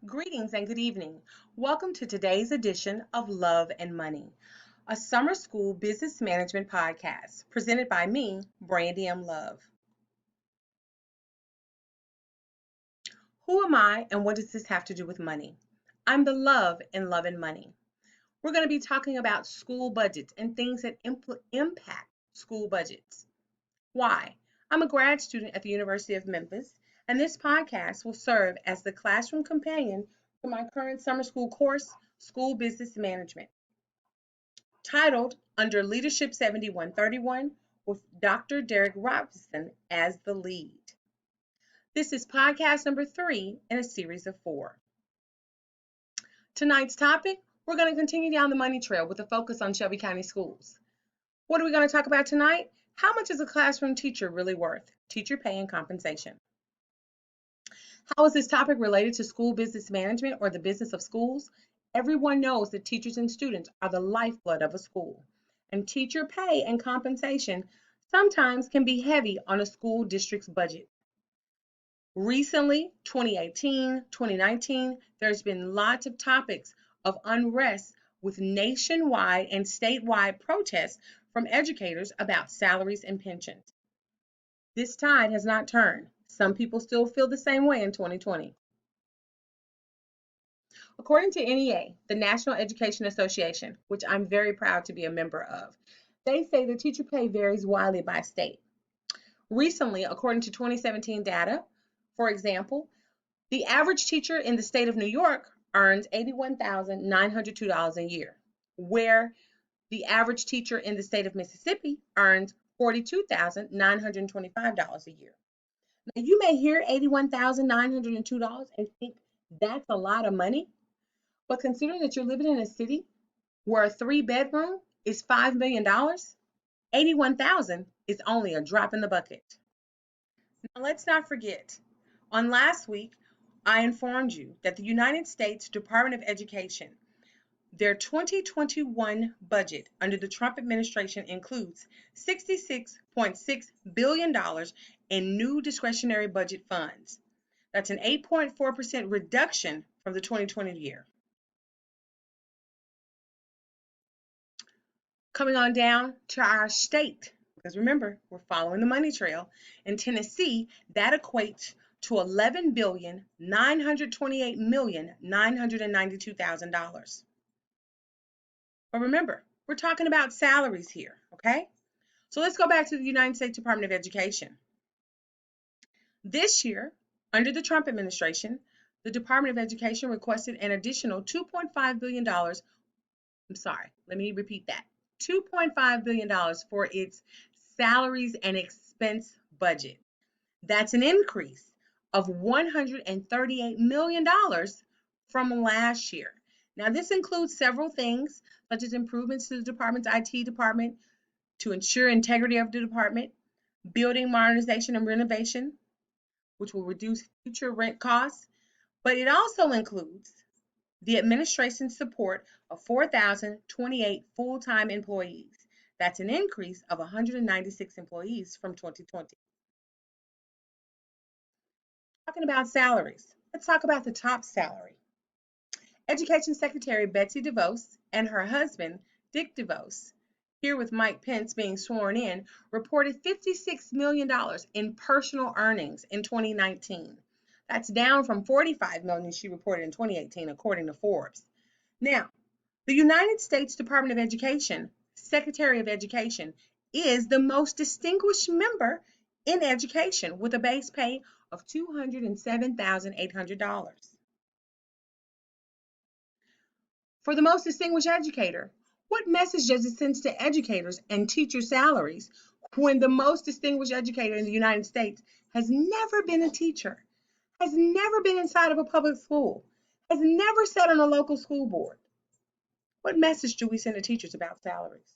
Greetings and good evening. Welcome to today's edition of Love and Money, a summer school business management podcast presented by me, Brandy M. Love. Who am I and what does this have to do with money? I'm the love in Love and Money. We're going to be talking about school budgets and things that impact school budgets. Why? I'm a grad student at the University of Memphis, and this podcast will serve as the classroom companion to my current summer school course, School Business Management, titled Under Leadership 7131 with Dr. Derek Robinson as the lead. This is podcast number 3 in a series of 4. Tonight's topic, we're going to continue down the money trail with a focus on Shelby County schools. What are we going to talk about tonight? How much is a classroom teacher really worth? Teacher pay and compensation. How is this topic related to school business management or the business of schools? Everyone knows that teachers and students are the lifeblood of a school, and teacher pay and compensation sometimes can be heavy on a school district's budget. Recently, 2018, 2019, there's been lots of topics of unrest with nationwide and statewide protests from educators about salaries and pensions. This tide has not turned. Some people still feel the same way in 2020. According to NEA, the National Education Association, which I'm very proud to be a member of, they say the teacher pay varies widely by state. Recently, according to 2017 data, for example, the average teacher in the state of New York earns $81,902 a year, where the average teacher in the state of Mississippi earns $42,925 a year. Now, you may hear $81,902 and think that's a lot of money, but consider that you're living in a city where a 3-bedroom is $5 million, 81,000 is only a drop in the bucket. Now, let's not forget, on last week, I informed you that the United States Department of Education, their 2021 budget under the Trump administration includes $66.6 billion in new discretionary budget funds. That's an 8.4% reduction from the 2020 year. Coming on down to our state, because remember, we're following the money trail. In Tennessee, that equates to $11,928,992,000. But remember, we're talking about salaries here, okay? So let's go back to the United States Department of Education. This year, under the Trump administration, the Department of Education requested an additional $2.5 billion. I'm sorry, let me repeat that. $2.5 billion for its salaries and expense budget. That's an increase of $138 million from last year. Now, this includes several things, such as improvements to the department's IT department to ensure integrity of the department, building modernization and renovation, which will reduce future rent costs, but it also includes the administration's support of 4,028 full-time employees. That's an increase of 196 employees from 2020. Talking about salaries, let's talk about the top salary. Education Secretary Betsy DeVos and her husband, Dick DeVos, here with Mike Pence being sworn in, reported $56 million in personal earnings in 2019. That's down from $45 million she reported in 2018, according to Forbes. Now, the United States Department of Education, Secretary of Education, is the most distinguished member in education with a base pay of $207,800. For the most distinguished educator, what message does it send to educators and teacher salaries when the most distinguished educator in the United States has never been a teacher, has never been inside of a public school, has never sat on a local school board? What message do we send to teachers about salaries?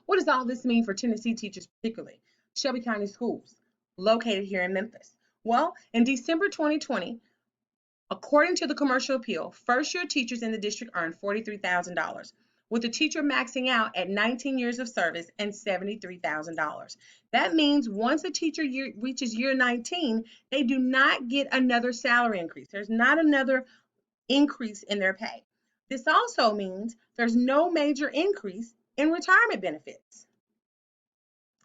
What does all this mean for Tennessee teachers, particularly Shelby County Schools, located here in Memphis? Well, in December 2020, according to the commercial appeal, first-year teachers in the district earned $43,000, with the teacher maxing out at 19 years of service and $73,000. That means once a teacher reaches year 19, they do not get another salary increase. There's not another increase in their pay. This also means there's no major increase in retirement benefits.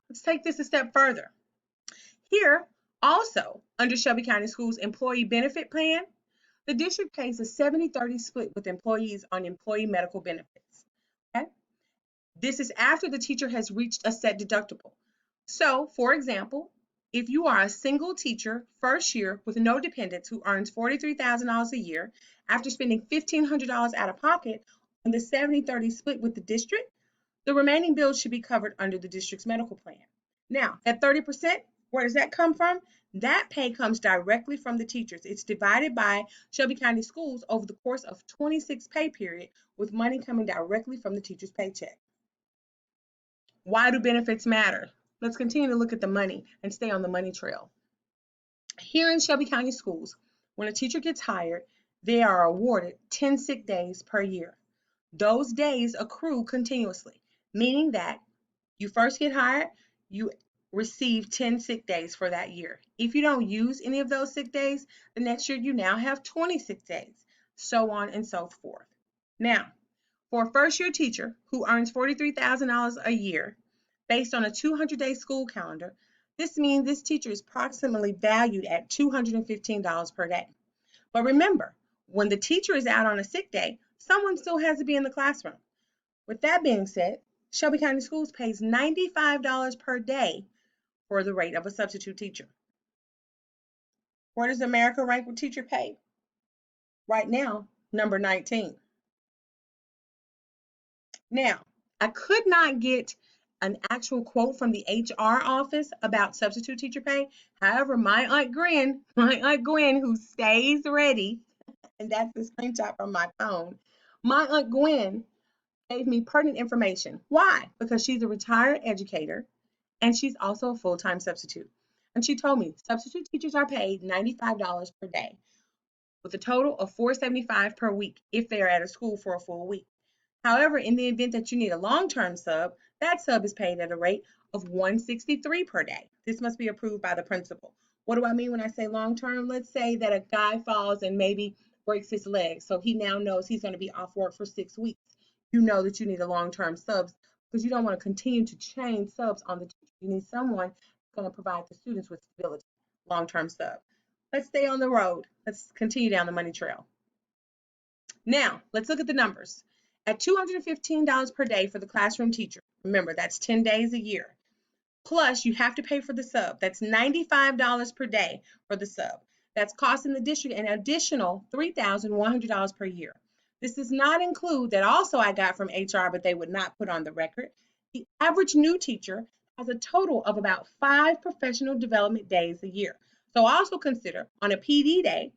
Let's take this a step further. Here, also under Shelby County Schools employee benefit plan, the district pays a 70-30 split with employees on employee medical benefits. Okay? This is after the teacher has reached a set deductible. So, for example, if you are a single teacher first year with no dependents who earns $43,000 a year after spending $1,500 out of pocket on the 70-30 split with the district, the remaining bills should be covered under the district's medical plan. Now, that 30%, where does that come from? That pay comes directly from the teachers. It's divided by Shelby County Schools over the course of 26 pay period, with money coming directly from the teacher's paycheck. Why do benefits matter? Let's continue to look at the money and stay on the money trail. Here in Shelby County Schools, when a teacher gets hired, they are awarded 10 sick days per year. Those days accrue continuously, meaning that you first get hired, you receive 10 sick days for that year. If you don't use any of those sick days, the next year you now have 20 sick days, so on and so forth. Now, for a first-year teacher who earns $43,000 a year based on a 200-day school calendar, this means this teacher is approximately valued at $215 per day. But remember, when the teacher is out on a sick day, someone still has to be in the classroom. With that being said, Shelby County Schools pays $95 per day for the rate of a substitute teacher. Where does America rank with teacher pay? Right now, number 19. Now, I could not get an actual quote from the HR office about substitute teacher pay. However, my Aunt Gwen, who stays ready, and that's the screenshot from my phone, my Aunt Gwen gave me pertinent information. Why? Because she's a retired educator and she's also a full-time substitute. And she told me substitute teachers are paid $95 per day with a total of $475 per week if they are at a school for a full week. However, in the event that you need a long-term sub, that sub is paid at a rate of $163 per day. This must be approved by the principal. What do I mean when I say long-term? Let's say that a guy falls and maybe breaks his leg, so he now knows he's going to be off work for 6 weeks. You know that you need a long-term subs because you don't want to continue to change subs on the teacher. You need someone who's going to provide the students with stability, long-term sub. Let's stay on the road. Let's continue down the money trail. Now, let's look at the numbers. At $215 per day for the classroom teacher, remember that's 10 days a year, plus you have to pay for the sub. That's $95 per day for the sub. That's costing the district an additional $3,100 per year. This does not include that also I got from HR, but they would not put on the record. The average new teacher has a total of about 5 professional development days a year. So also consider on a PD day,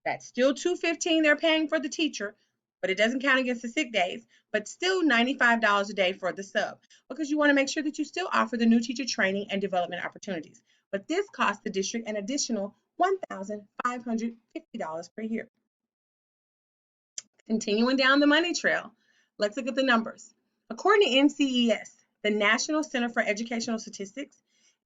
that's still $215 they're paying for the teacher, but it doesn't count against the sick days, but still $95 a day for the sub because you want to make sure that you still offer the new teacher training and development opportunities. But this costs the district an additional $1,550 per year. Continuing down the money trail, let's look at the numbers. According to NCES, the National Center for Educational Statistics,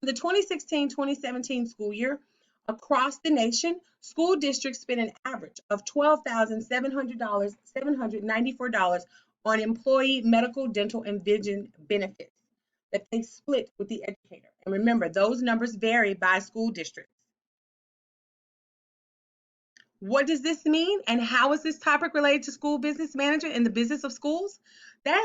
in the 2016-2017 school year, across the nation, school districts spend an average of $12,794 on employee medical, dental, and vision benefits that they split with the educator. And remember, those numbers vary by school district. What does this mean, and how is this topic related to school business management and the business of schools?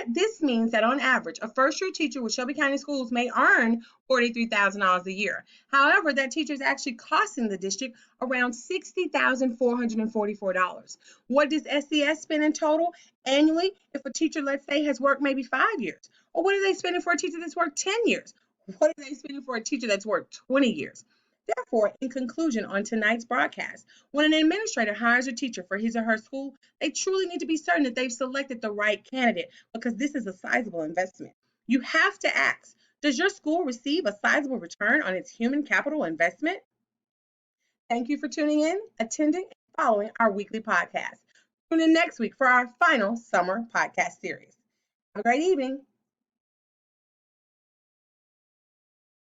This means that on average, a first-year teacher with Shelby County Schools may earn $43,000 a year. However, that teacher is actually costing the district around $60,444. What does SCS spend in total annually if a teacher, let's say, has worked maybe 5 years? Or what are they spending for a teacher that's worked 10 years? What are they spending for a teacher that's worked 20 years? Therefore, in conclusion on tonight's broadcast, when an administrator hires a teacher for his or her school, they truly need to be certain that they've selected the right candidate because this is a sizable investment. You have to ask, does your school receive a sizable return on its human capital investment? Thank you for tuning in, attending, and following our weekly podcast. Tune in next week for our final summer podcast series. Have a great evening.